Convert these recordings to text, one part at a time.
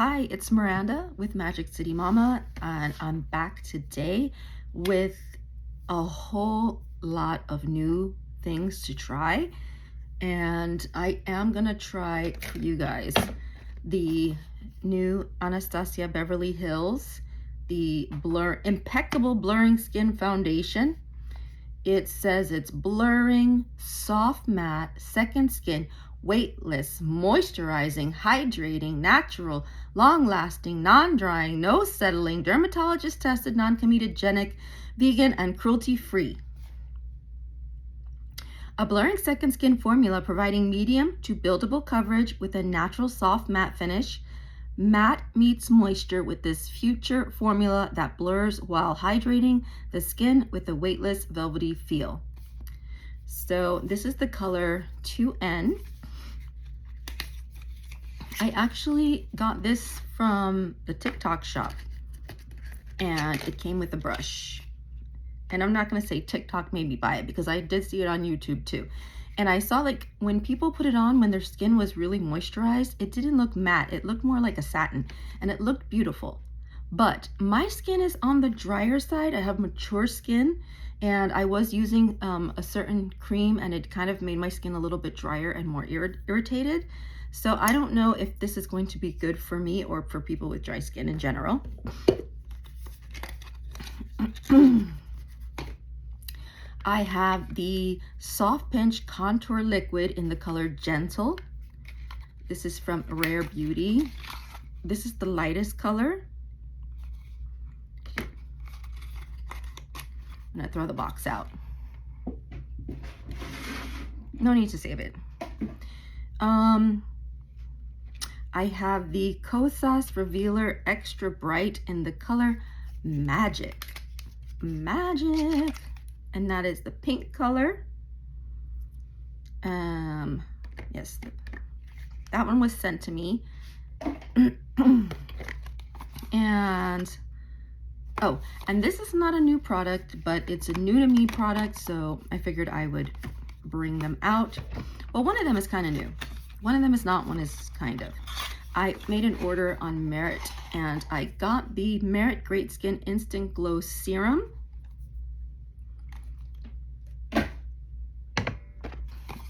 Hi, it's Miranda with Magic City Mama, and I'm back today with a whole lot of new things to try. And I am gonna try for you guys the new Anastasia Beverly Hills, the Impeccable Blurring Skin Foundation. It says it's blurring, soft matte, second skin, weightless, moisturizing, hydrating, natural, long-lasting, non-drying, no settling, dermatologist tested, non-comedogenic, vegan, and cruelty-free. A blurring second skin formula providing medium to buildable coverage with a natural soft matte finish. Matte meets moisture with this future formula that blurs while hydrating the skin with a weightless, velvety feel. So this is the color 2N. I actually got this from the TikTok shop, and it came with a brush. And I'm not going to say TikTok made me buy it, because I did see it on YouTube too. And I saw, like, when people put it on when their skin was really moisturized, it didn't look matte. It looked more like a satin, and it looked beautiful. But my skin is on the drier side. I have mature skin, and I was using a certain cream, and it kind of made my skin a little bit drier and more irritated. So I don't know if this is going to be good for me or for people with dry skin in general. I have the Soft Pinch Contour Liquid in the color Gentle. This is from Rare Beauty. This is the lightest color. I'm gonna throw the box out. No need to save it. I have the Kosas Revealer Extra Bright in the color Magic. Magic. And that is the pink color. Yes, that one was sent to me. And this is not a new product, but it's a new to me product, so I figured I would bring them out. Well, one of them is kind of new. One of them is not, one is kind of. I made an order on Merit, and I got the Merit Great Skin Instant Glow Serum.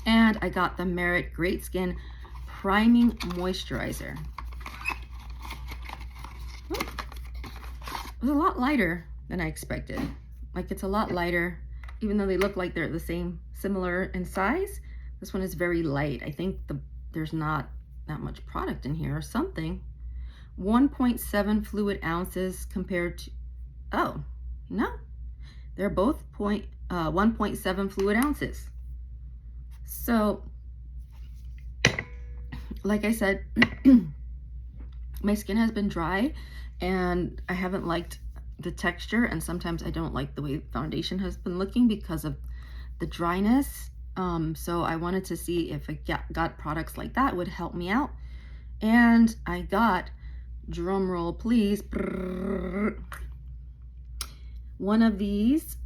And I got the Merit Great Skin Priming Moisturizer. It was a lot lighter than I expected. Like, it's a lot lighter, even though they look like they're the same, similar in size. This one is very light. I think there's not that much product in here or something. 1.7 fluid ounces compared to, oh, no. They're both 1.7 fluid ounces. So, like I said, my skin has been dry, and I haven't liked the texture, and sometimes I don't like the way foundation has been looking because of the dryness. So I wanted to see if I got products like that would help me out. And I got, drum roll please, one of these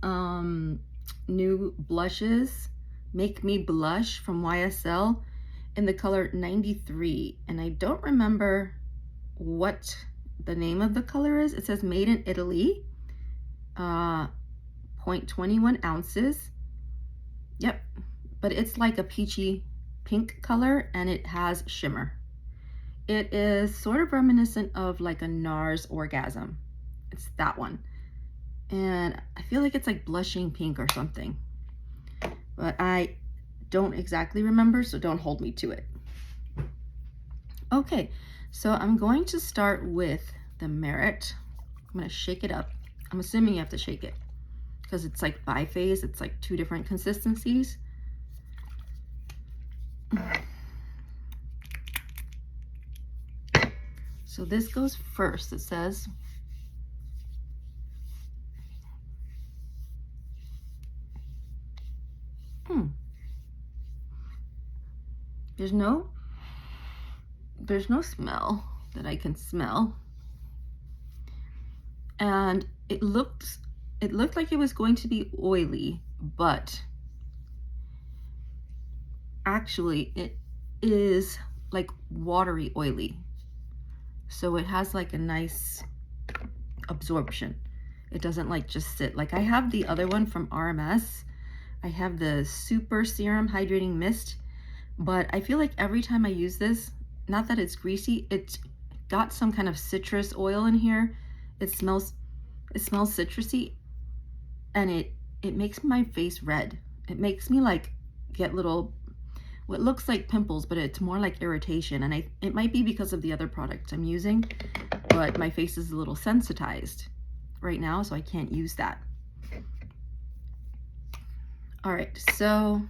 new blushes, Make Me Blush from YSL in the color 93. And I don't remember what the name of the color is. It says made in Italy, 0.21 ounces. Yep, but it's like a peachy pink color, and it has shimmer. It is sort of reminiscent of like a NARS Orgasm. It's that one. And I feel like it's like blushing pink or something, but I don't exactly remember, so don't hold me to it. Okay, so I'm going to start with the Merit. I'm going to shake it up. I'm assuming you have to shake it because it's like biphase. It's like two different consistencies. So this goes first. It says, there's no smell that I can smell. And it looked like it was going to be oily, but actually it is like watery oily. So it has like a nice absorption. It doesn't like just sit. Like I have the other one from RMS. I have the Super Serum Hydrating Mist, but I feel like every time I use this, not that it's greasy, it's got some kind of citrus oil in here. It smells citrusy, and it makes my face red. It makes me like get little what looks like pimples, but it's more like irritation. And it might be because of the other product I'm using, but my face is a little sensitized right now, so I can't use that. All right, so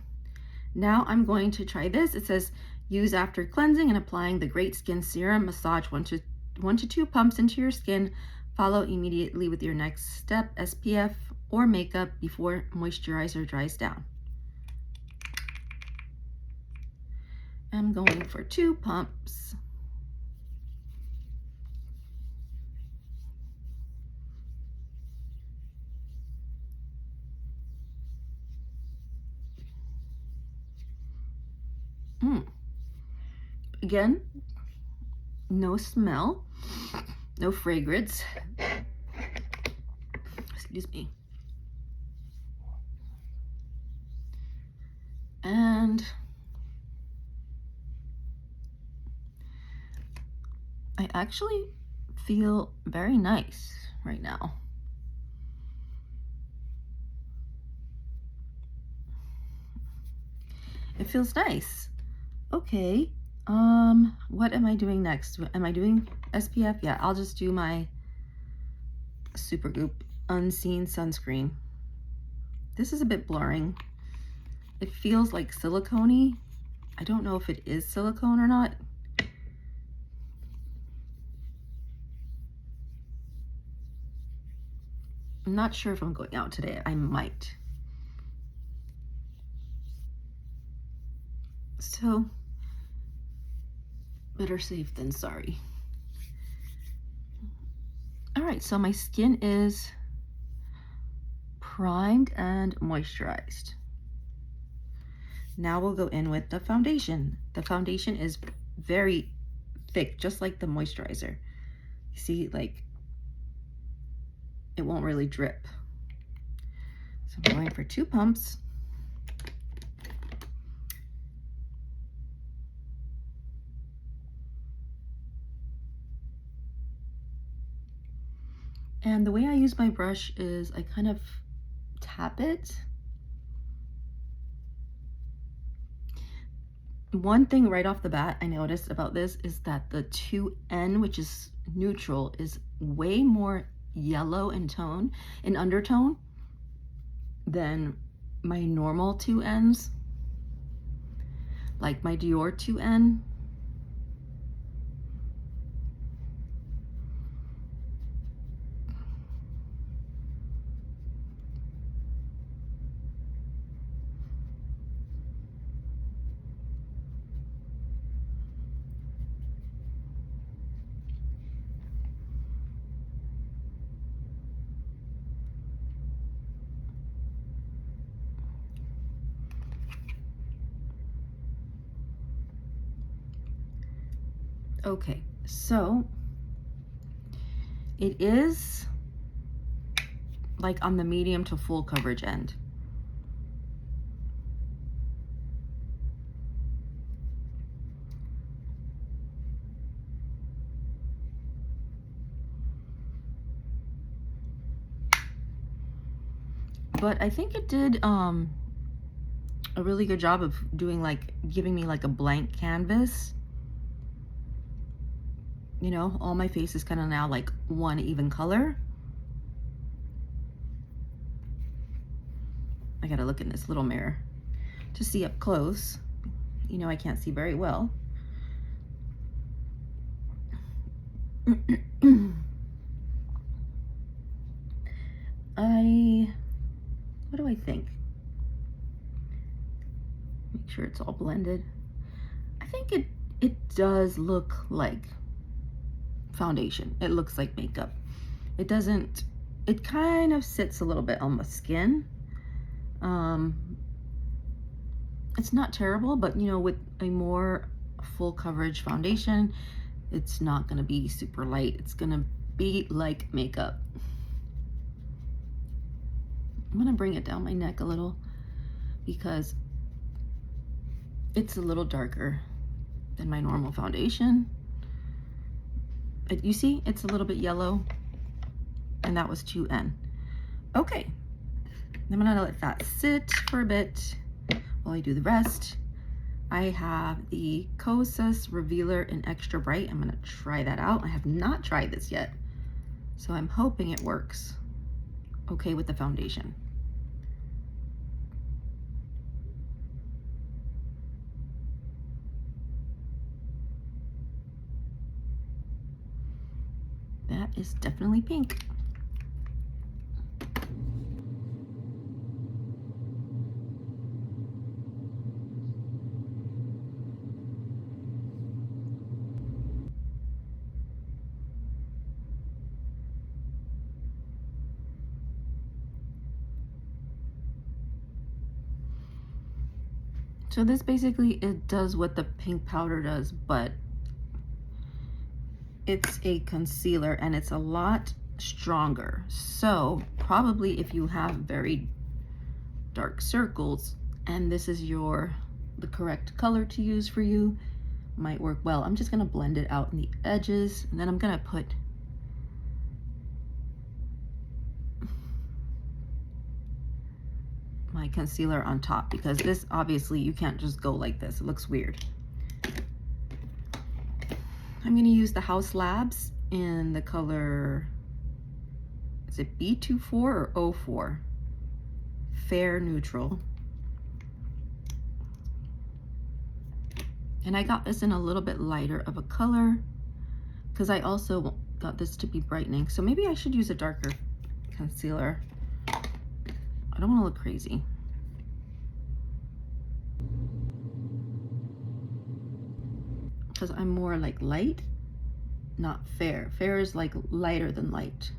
now I'm going to try this. It says use after cleansing and applying the Great Skin Serum. Massage 1 to 2 pumps into your skin. Follow immediately with your next step, SPF or makeup before moisturizer dries down. I'm going for 2 pumps. Again, no smell, no fragrance. Excuse me. And I actually feel very nice right now. It feels nice. Okay, what am I doing next? Am I doing SPF? Yeah, I'll just do my Supergoop Unseen Sunscreen. This is a bit blurring. It feels like silicone-y. I don't know if it is silicone or not. I'm not sure if I'm going out today. I might. So, better safe than sorry. All right, so my skin is primed and moisturized. Now we'll go in with the foundation. The foundation is very thick, just like the moisturizer. You see, like, it won't really drip. So I'm going for 2 pumps. And the way I use my brush is I kind of tap it. One thing right off the bat I noticed about this is that the 2N, which is neutral, is way more yellow in tone, in undertone, than my normal 2Ns, like my Dior 2N. Okay, so it is like on the medium to full coverage end. But I think it did a really good job of doing, like, giving me like a blank canvas. You know, all my face is kind of now like one even color. I gotta look in this little mirror to see up close. You know, I can't see very well. What do I think? Make sure it's all blended. I think it does look like foundation. It looks like makeup. It doesn't, it kind of sits a little bit on the skin. It's not terrible, but you know, with a more full coverage foundation, It's not gonna be super light. It's gonna be like makeup. I'm gonna bring it down my neck a little because it's a little darker than my normal foundation. You see, it's a little bit yellow, and that was 2N. Okay, I'm gonna let that sit for a bit while I do the rest. I have the Kosas Revealer in Extra Bright. I'm gonna try that out. I have not tried this yet, so I'm hoping it works okay with the foundation. That is definitely pink. So this basically, it does what the pink powder does, but it's a concealer and it's a lot stronger. So probably if you have very dark circles and this is the correct color to use for you, might work well. I'm just gonna blend it out in the edges, and then I'm gonna put my concealer on top, because this, obviously you can't just go like this. It looks weird. I'm gonna use the House Labs in the color, is it B24 or 04? Fair Neutral. And I got this in a little bit lighter of a color because I also got this to be brightening. So maybe I should use a darker concealer. I don't want to look crazy. Because I'm more like light, not fair. Fair is like lighter than light.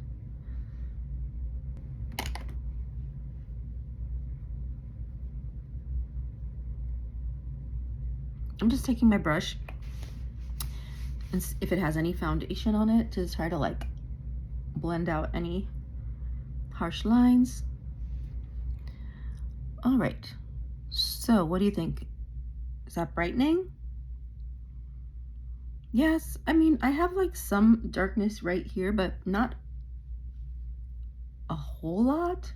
I'm just taking my brush, and if it has any foundation on it, to try to like blend out any harsh lines. All right, so what do you think? Is that brightening? Yes, I mean, I have like some darkness right here, but not a whole lot.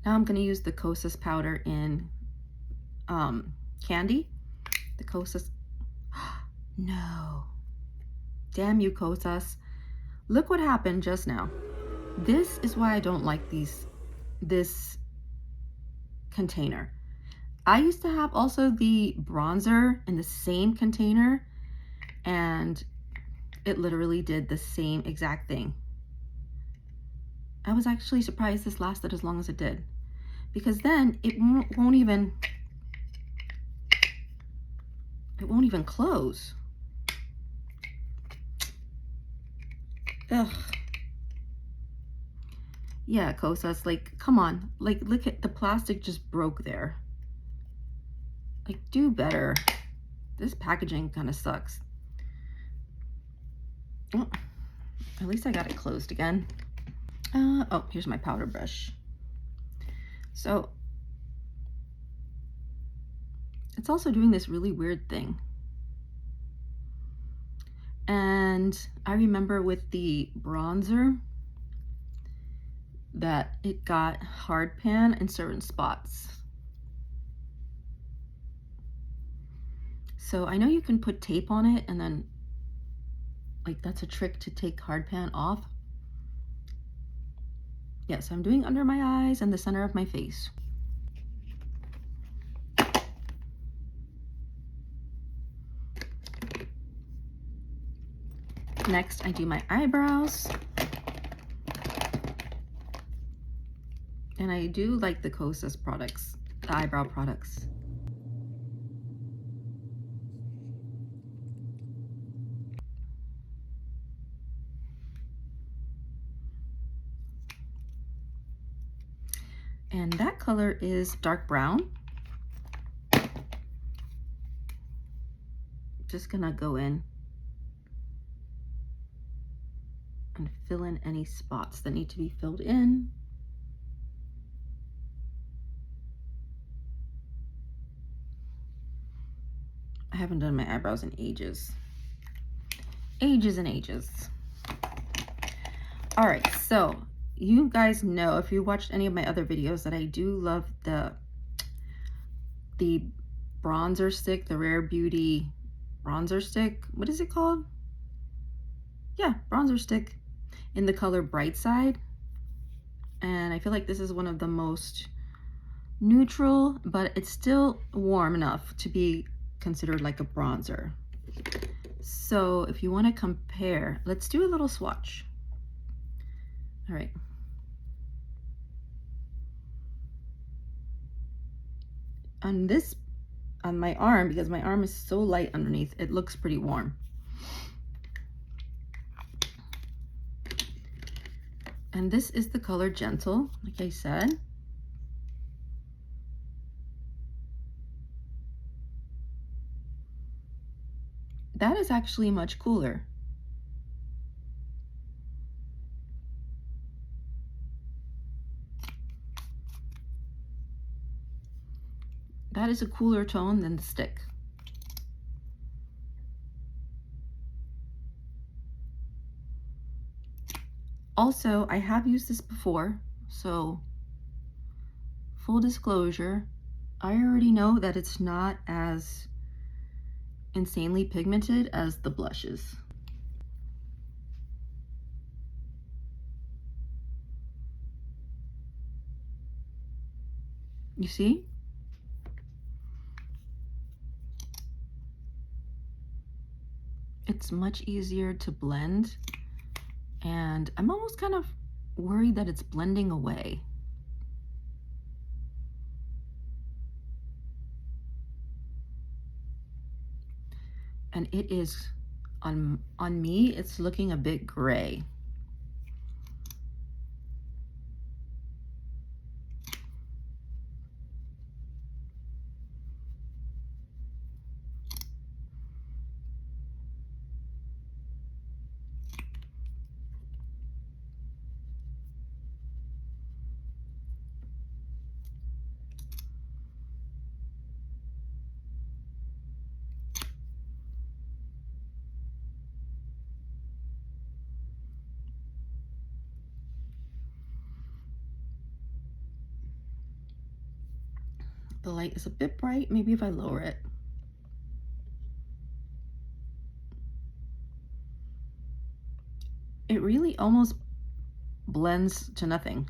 Now I'm gonna use the Kosas powder in Candy. The Kosas, no. Damn you, Kosas. Look what happened just now. This is why I don't like this container. I used to have also the bronzer in the same container, and it literally did the same exact thing. I was actually surprised this lasted as long as it did, because then it won't even close. Ugh. Yeah, Kosas, like, come on. Like, look at the plastic just broke there. Like, do better. This packaging kind of sucks. Oh, at least I got it closed again. Oh, here's my powder brush. So it's also doing this really weird thing. And I remember with the bronzer that it got hard pan in certain spots. So I know you can put tape on it, and then like that's a trick to take hard pan off. Yeah, so I'm doing under my eyes and the center of my face. Next, I do my eyebrows. And I do like the Kosas products, the eyebrow products. And that color is dark brown. Just gonna go in and fill in any spots that need to be filled in. I haven't done my eyebrows in ages. Ages and ages. All right, so you guys know, if you watched any of my other videos, that I do love the bronzer stick, the Rare Beauty bronzer stick. What is it called? Yeah, bronzer stick in the color Bright Side. And I feel like this is one of the most neutral, but it's still warm enough to be considered like a bronzer. So if you want to compare, let's do a little swatch. All right. On my arm, because my arm is so light underneath, it looks pretty warm. And this is the color Gentle, like I said. That is actually much cooler. That is a cooler tone than the stick. Also, I have used this before, so full disclosure, I already know that it's not as insanely pigmented as the blushes. You see? It's much easier to blend, and I'm almost kind of worried that it's blending away. And it is, on me, it's looking a bit gray. The light is a bit bright. Maybe if I lower it. It really almost blends to nothing.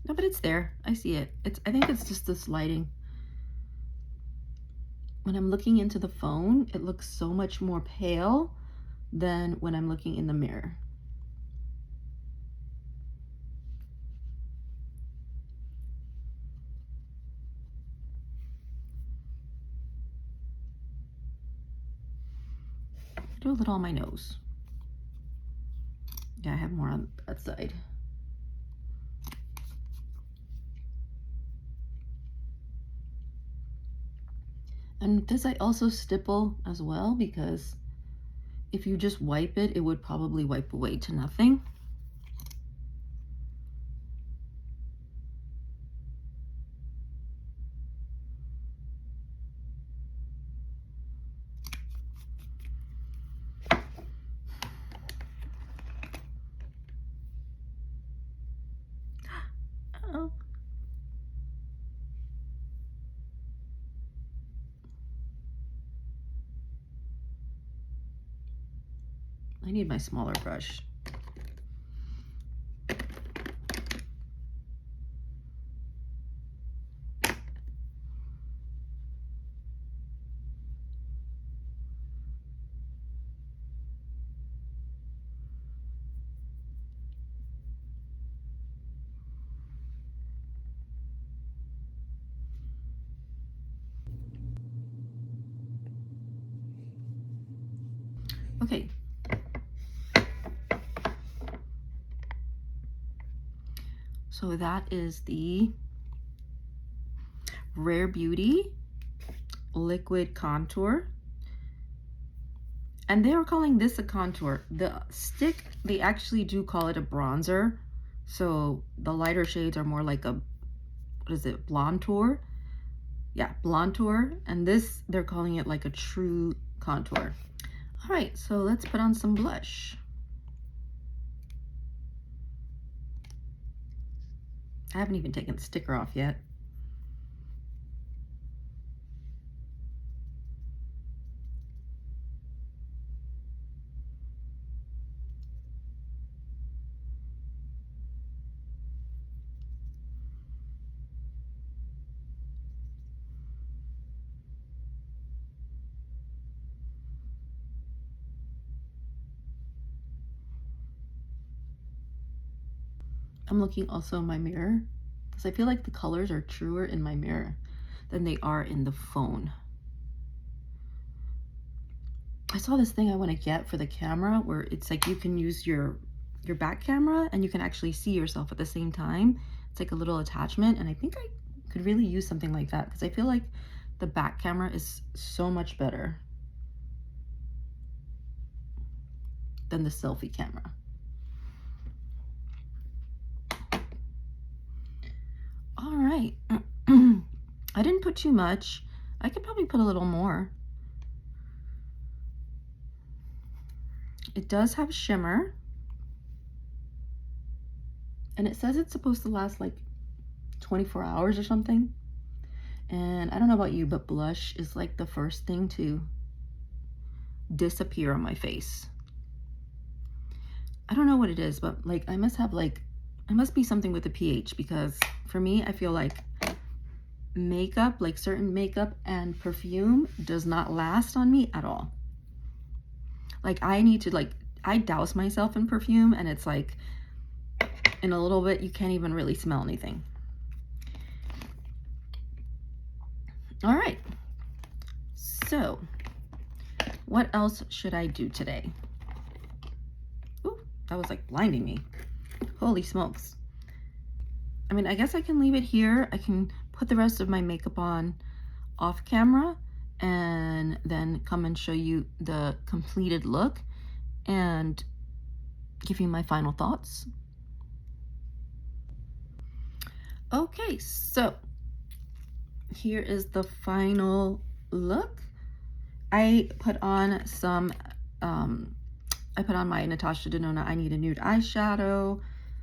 No, but it's there. I see it. I think it's just this lighting. When I'm looking into the phone, it looks so much more pale than when I'm looking in the mirror. Do a little on my nose. Yeah, I have more on that side. And this I also stipple as well, because if you just wipe it, it would probably wipe away to nothing. Uh-oh. I need my smaller brush. Okay. So that is the Rare Beauty Liquid Contour. And they are calling this a contour. The stick, they actually do call it a bronzer. So the lighter shades are more like a, what is it, blonde tour? Yeah, blonde tour. And this, they're calling it like a true contour. All right, so let's put on some blush. I haven't even taken the sticker off yet. I'm looking also in my mirror because I feel like the colors are truer in my mirror than they are in the phone. I saw this thing I want to get for the camera where it's like you can use your back camera and you can actually see yourself at the same time. It's like a little attachment, and I think I could really use something like that because I feel like the back camera is so much better than the selfie camera. All right. I didn't put too much. I could probably put a little more. It does have shimmer. And it says it's supposed to last like 24 hours or something. And I don't know about you, but blush is like the first thing to disappear on my face. I don't know what it is, but like I must be something with the pH, because for me, I feel like makeup, like certain makeup and perfume does not last on me at all. Like I need to I douse myself in perfume and it's like in a little bit, you can't even really smell anything. All right. So what else should I do today? Ooh, that was like blinding me. Holy smokes. I mean, I guess I can leave it here. I can put the rest of my makeup on off camera and then come and show you the completed look and give you my final thoughts. Okay, so here is the final look. I put on some, I put on my Natasha Denona I Need a Nude eyeshadow.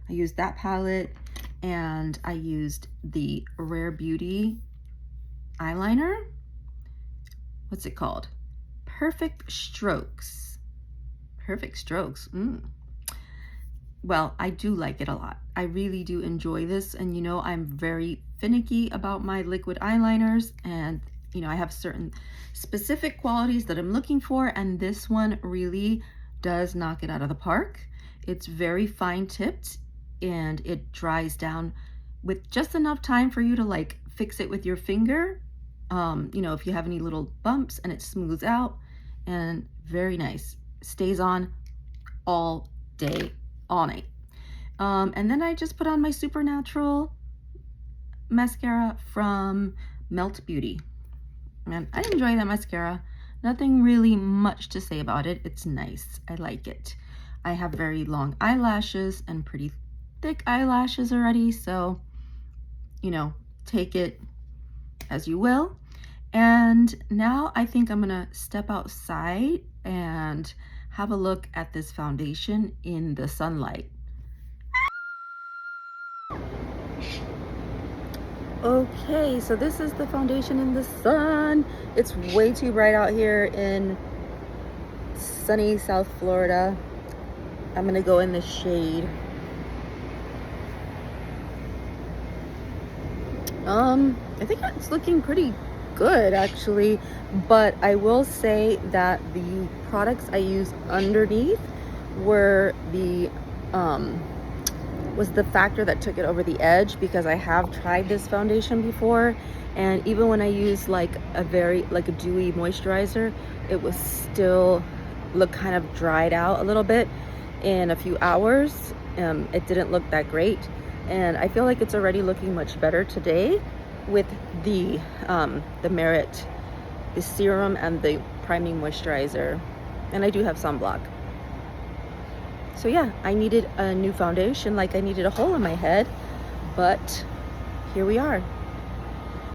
I used that palette, and I used the Rare Beauty eyeliner. What's it called? Perfect Strokes. Perfect Strokes. Well, I do like it a lot. I really do enjoy this. And you know, I'm very finicky about my liquid eyeliners, and you know, I have certain specific qualities that I'm looking for, and this one really does knock it out of the park. It's very fine tipped and it dries down with just enough time for you to like fix it with your finger. You know, if you have any little bumps, and it smooths out, and very nice. Stays on all day, all night. And then I just put on my Supernatural mascara from Melt Beauty. And I enjoy that mascara. Nothing really much to say about it. It's nice. I like it. I have very long eyelashes and pretty thick eyelashes already, so you know, take it as you will. And now I think I'm gonna step outside and have a look at this foundation in the sunlight. Okay, so this is the foundation in the sun. It's way too bright out here in sunny South Florida. I'm gonna go in the shade. I think it's looking pretty good actually, but I will say that the products I used underneath were the was the factor that took it over the edge, because I have tried this foundation before, and even when I used like a dewy moisturizer, it was still look kind of dried out a little bit in a few hours. It didn't look that great. And I feel like it's already looking much better today with the Merit, the serum and the priming moisturizer. And I do have sunblock. So yeah, I needed a new foundation, like I needed a hole in my head, but here we are.